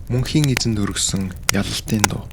Мөнхийн эзэнд өргөсөн ялалтын дуу.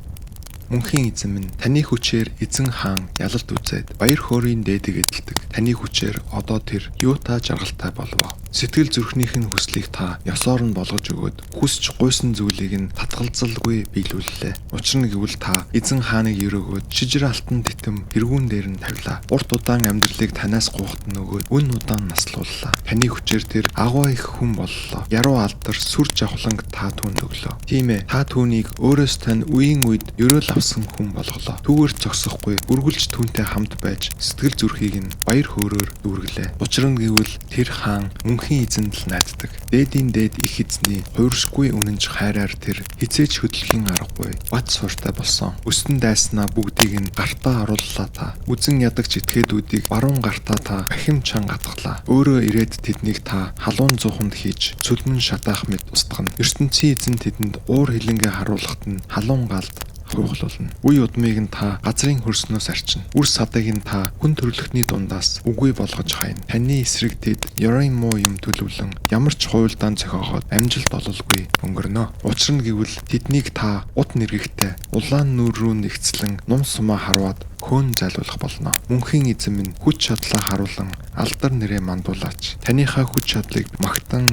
Мөнхийн эзэн минь таны хүчээр эзэн хаан ялалт үзээд баяр хөөрийн дээдэг эдэлдэг. Таны хүчээр одоо тэр юутай жаргалтай болов. Сэтгэл зүрхнийх нь хүслийг та ёсоор нь болгож өгөөд хүсч гуйсан зүйлийг нь татгалзалгүй биелүүллээ. Учир нь гэвэл та эзэн хааныг өрөөгөөд шижир алтан титэм тэргүүн дээр нь тавилаа. Урт удаан амьдралыг танаас гуйхад нь өгөөд өн удаан наслууллаа. Таны хүчээр тэр агуу их хүн боллоо. Яруу алдар сүр жавхланг та түүнд өглөө. Тийм ээ, та түүнийг өөрөөс тань үеийн үед ерөөл авсан хүн болголоо. Түүгээр зогсохгүй үргэлж түүнтэй хамт байж сэтгэл зүрхийг нь баяр хөөрөөр дүүргэлээ. Учир нь гэвэл тэр хаан мөнхийн эзэнд л найддаг. Дээдийн дээд их эзний хууршгүй үнэнч хайраар тэр хизээч хөдөлгөхийн аргагүй бат сууртай болсон. Өстөн дайснаа бүгдийг нь гартаа орууллаа та. Үзэн ядагч этгээдүүдийг баруун гартаа та ахим чанга гатглаа. Өөрөө ирээд тэднийг та халуун зууханд хийж цөлмөн шатаах мэт устгана. ертөнцийн эзэн тэдэнд уур хилэнгээ харуулхад нь халуун галд хуйглуулна. Үе удмыг нь та газрын хөрснөөс арчина. Үр садыг нь та хүн төрлөختний дундаас үгүй болгож хайна. Таны эсрэг тэд ёрын муу юм төлөвлөн ямар ч хуйлдаан зохиогоод амжилт ололгүй өнгөрнө. Учир нь гэвэл тэднийг та ут нэргэгтэй улаан нүур рүү нэгцлэн нум сумаа харваад хөөн зайлуулах болно. Мөнхийн эзэн минь хүч чадлаа харуулan алдар нэрээ мандуулаач. Таныхаа хүч чадлыг магтан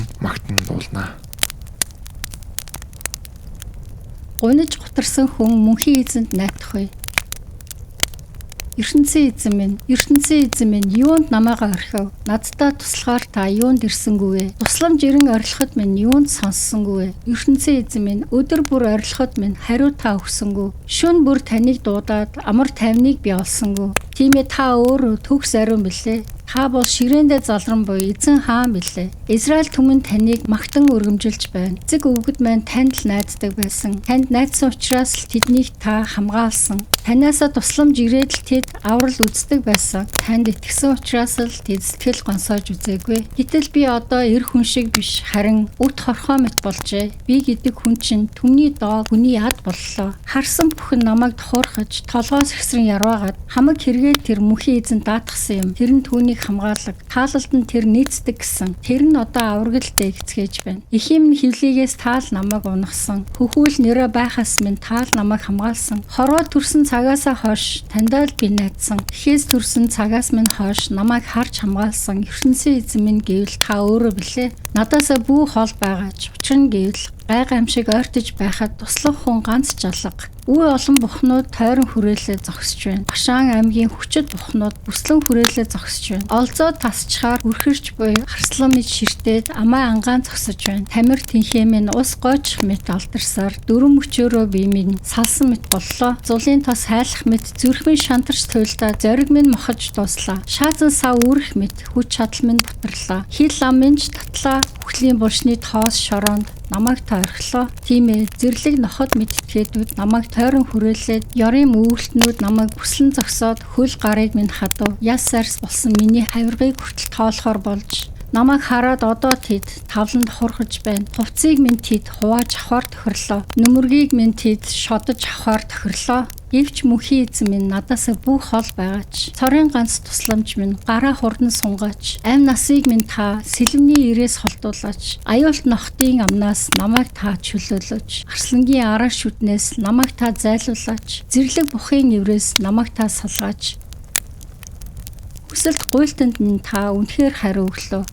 дуулнаа. Гуниж гутарсан хүн мөнхийн эзэнд найдах вэ? ертөнцийн эзэн минь юунд намайгаа орхив? Надтай туслахаар та юунд ирсэнгүй вэ? Тусламж ирэн орилоход минь юунд сонссонгүй вэ? ертөнцийн эзэн минь өдөр бүр орилоход минь хариу та өгсөнгүй. Шөнө бүр таныг дуудаад амар тайвныг би олсонгүй. Тийм ээ, та өөрөө төгс ариун билээ. Та бол ширээндээ залран буй эзэн хаан билээ. Израиль түмэн таныг магтан өргөмжилж байна. Эцэг өвгөд маань танд л найддаг байсан. Танд найдсан учраас л тэднийг та хамгаалсан. Танаасаа тусламж ирээд л тэд аврал үздэг байсан. Танд итгэсэн учраас л тэд сэтгэл гонсоож үзээгүй. Гэтэл би одоо эр хүн шиг биш, харин үт хорхоо мэт болжээ. Би гэдэг хүн чинь түмний доо хүний яд боллоо. Харсан бүхэн намайг тухуурхаж, толгоос ихсрэн ярваагаад хамаг хэрэгээ тэр мөнхийн эзэн даатгсан юм. Тэр нь түүнийг хамгаалаг. Таалалд нь тэр нийцдэг гэсэн. Тэр нь одоо аврагтдээ гисгээж байна. Эхийн минь хөвлийгээс таал намайг унагсан. Хөхүүл нэрэ байхаас минь таал намайг хамгаалсан. Хорвоо төрсөн цагаасаа хойш тандаа л би найдсан. Эхээс төрсөн цагаас минь хойш намайг харж хамгаалсан. ертөнцийн эзэн минь гэвэл та өөрөө билээ. Надаасаа бүү хол байгаач. Учир нь гэвэл гай гамшиг ойртож байхад туслах хүн ганц жалга. Үе олон бухнууд тойрон хүрээлээ зогсож байна. Башаан аймгийн хүчит бухнууд бүслэн хүрээлээ зогсож байна. Олзоо тасчхаар үрхэрч буй харслан мэд ширтээд амаа ангаан зогсож байна. Тамир тэнхэмэн ус гойчих мэт алдарсаар дөрөв мөчөөрөө бие минь салсан мэт боллоо. Зулын тос хайлах мэт зүрхмэн шантарч туйлдаа зориг минь мохож дууслаа. Шаазан сав үрэх мэт хүч чадал минь бутарлаа. Хил лам минь татлаа. Үхлийн булшны тоос шороонд намайг тойрхлоо. Тийм ээ, зэрлэг ноход мэдтгээдүүд намайг тойрон хүрээлээд ёрын өвөлтнүүд намайг бүслэн зогсоод хөл гарыг минь хадав. Яс сарс болсон миний хавиргыг хүртэл тоолохоор болж намайг хараад одоо тэд тавланд хурхаж байна. Хувцсыг минь тэд хувааж авахар тохирлоо. Нүмергийг минь тэд шодож авахар тохирлоо. Гэвч мөнхийн эзэн минь надаасаа бүх хол байгаач. Цорын ганц тусламж минь гараа хурдан сунгаач. Амь насыг минь та сэлэмний ирээс холдуулаач. Аюулт нохтын амнаас намайг та чөлөөлөөч. Арслангийн араа шүтнээс намайг та зайлуулаач. Зэрлэг бухын эврээс намайг та салгаач. Хүсэлт гуйлтанд нь та үнэхээр хариу өглөө.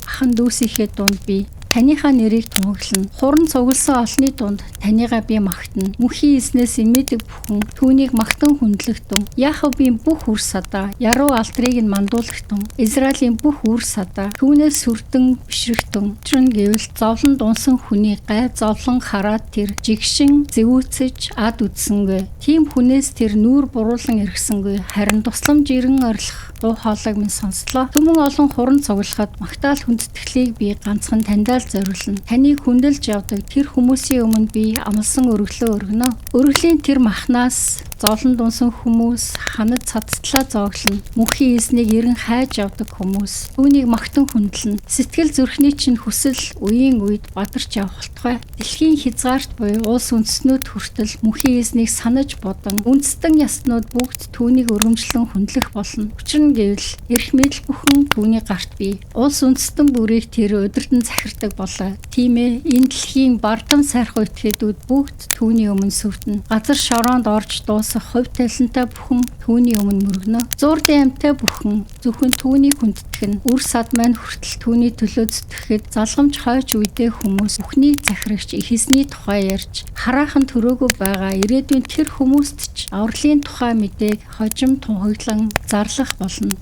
Ахан дүүсийнхээ дунд би таныхаа нэрийг тунхаглана. Хуран цугласан олны дунд таныгаа би магтана. Мөнхийн эзнээс имээдэг бүхэн түүнийг магтан хүндлэгтэн. Яаковын бүх үр садаа, яруу алдрыг нь мандуулагтэн. Израилийн бүх үр садаа түүнээс сүрдэн бишрэгтэн. Учир нь гэвэл зовлонд унсан хүний гай зовлон хараад тэр жигшин зэвүүцэж ад үдсэнгүй. Тийм хүнээс тэр нүүр буруулан иргсэнгүй. Харин тусламж ирэн орилох дуу хоолойг минь сонслоо. Түмэн олон хуран цуглахад магтаал хүндэтгэлийг би ганцхан таньдаа зориулна. Таныг хүндэлж явдаг тэр хүмүүсийн өмнө би амлсан өргөлөө өргөнө. Өргөлийн тэр махнаас зовлон дунсан хүмүүс, ханад цацтлаа зооглоно. Мөнхийн эзнийг эрен хайж явдаг хүмүүс. Түүнийг магтан хүндлэн. Сэтгэл зүрхний чинь хүсэл үеийн үед бадарч явах болтугай. Дэлхийн хязгаарт буюу улс үндэстнүүд хүртэл мөнхийн эзнийг санаж бодан үндэстэн яснууд бүгд түүнийг өргөмжлөн хүндлэх болно. Учир нь гэвэл эрх мэдэл бүхэн түүний гарт бий. Улс үндэстэн бүрийг тэр удирдан захирдаг болоо. Тийм ээ, энэ дэлхийн бардам сайрхан этгээдүүд бүгд түүний өмнө сүрдэнэ. Газар шороонд орж дуусах хувь талантай бүхэн түүний өмнө мөргөнө. Зуурдын амьтаа бүхэн зөвхөн түүнийг хүндэтгэн. Үр сад маань хүртэл түүний төлөө зүтгэхэд залгамж хойч үедээ хүмүүс бүхнийг захирагч их эзний тухай ярьж хараахан төрөөгөө байгаа ирээдүйн тэр хүмүүст ч авралын тухай мэдээг хожим тунхаглан зарлах болно.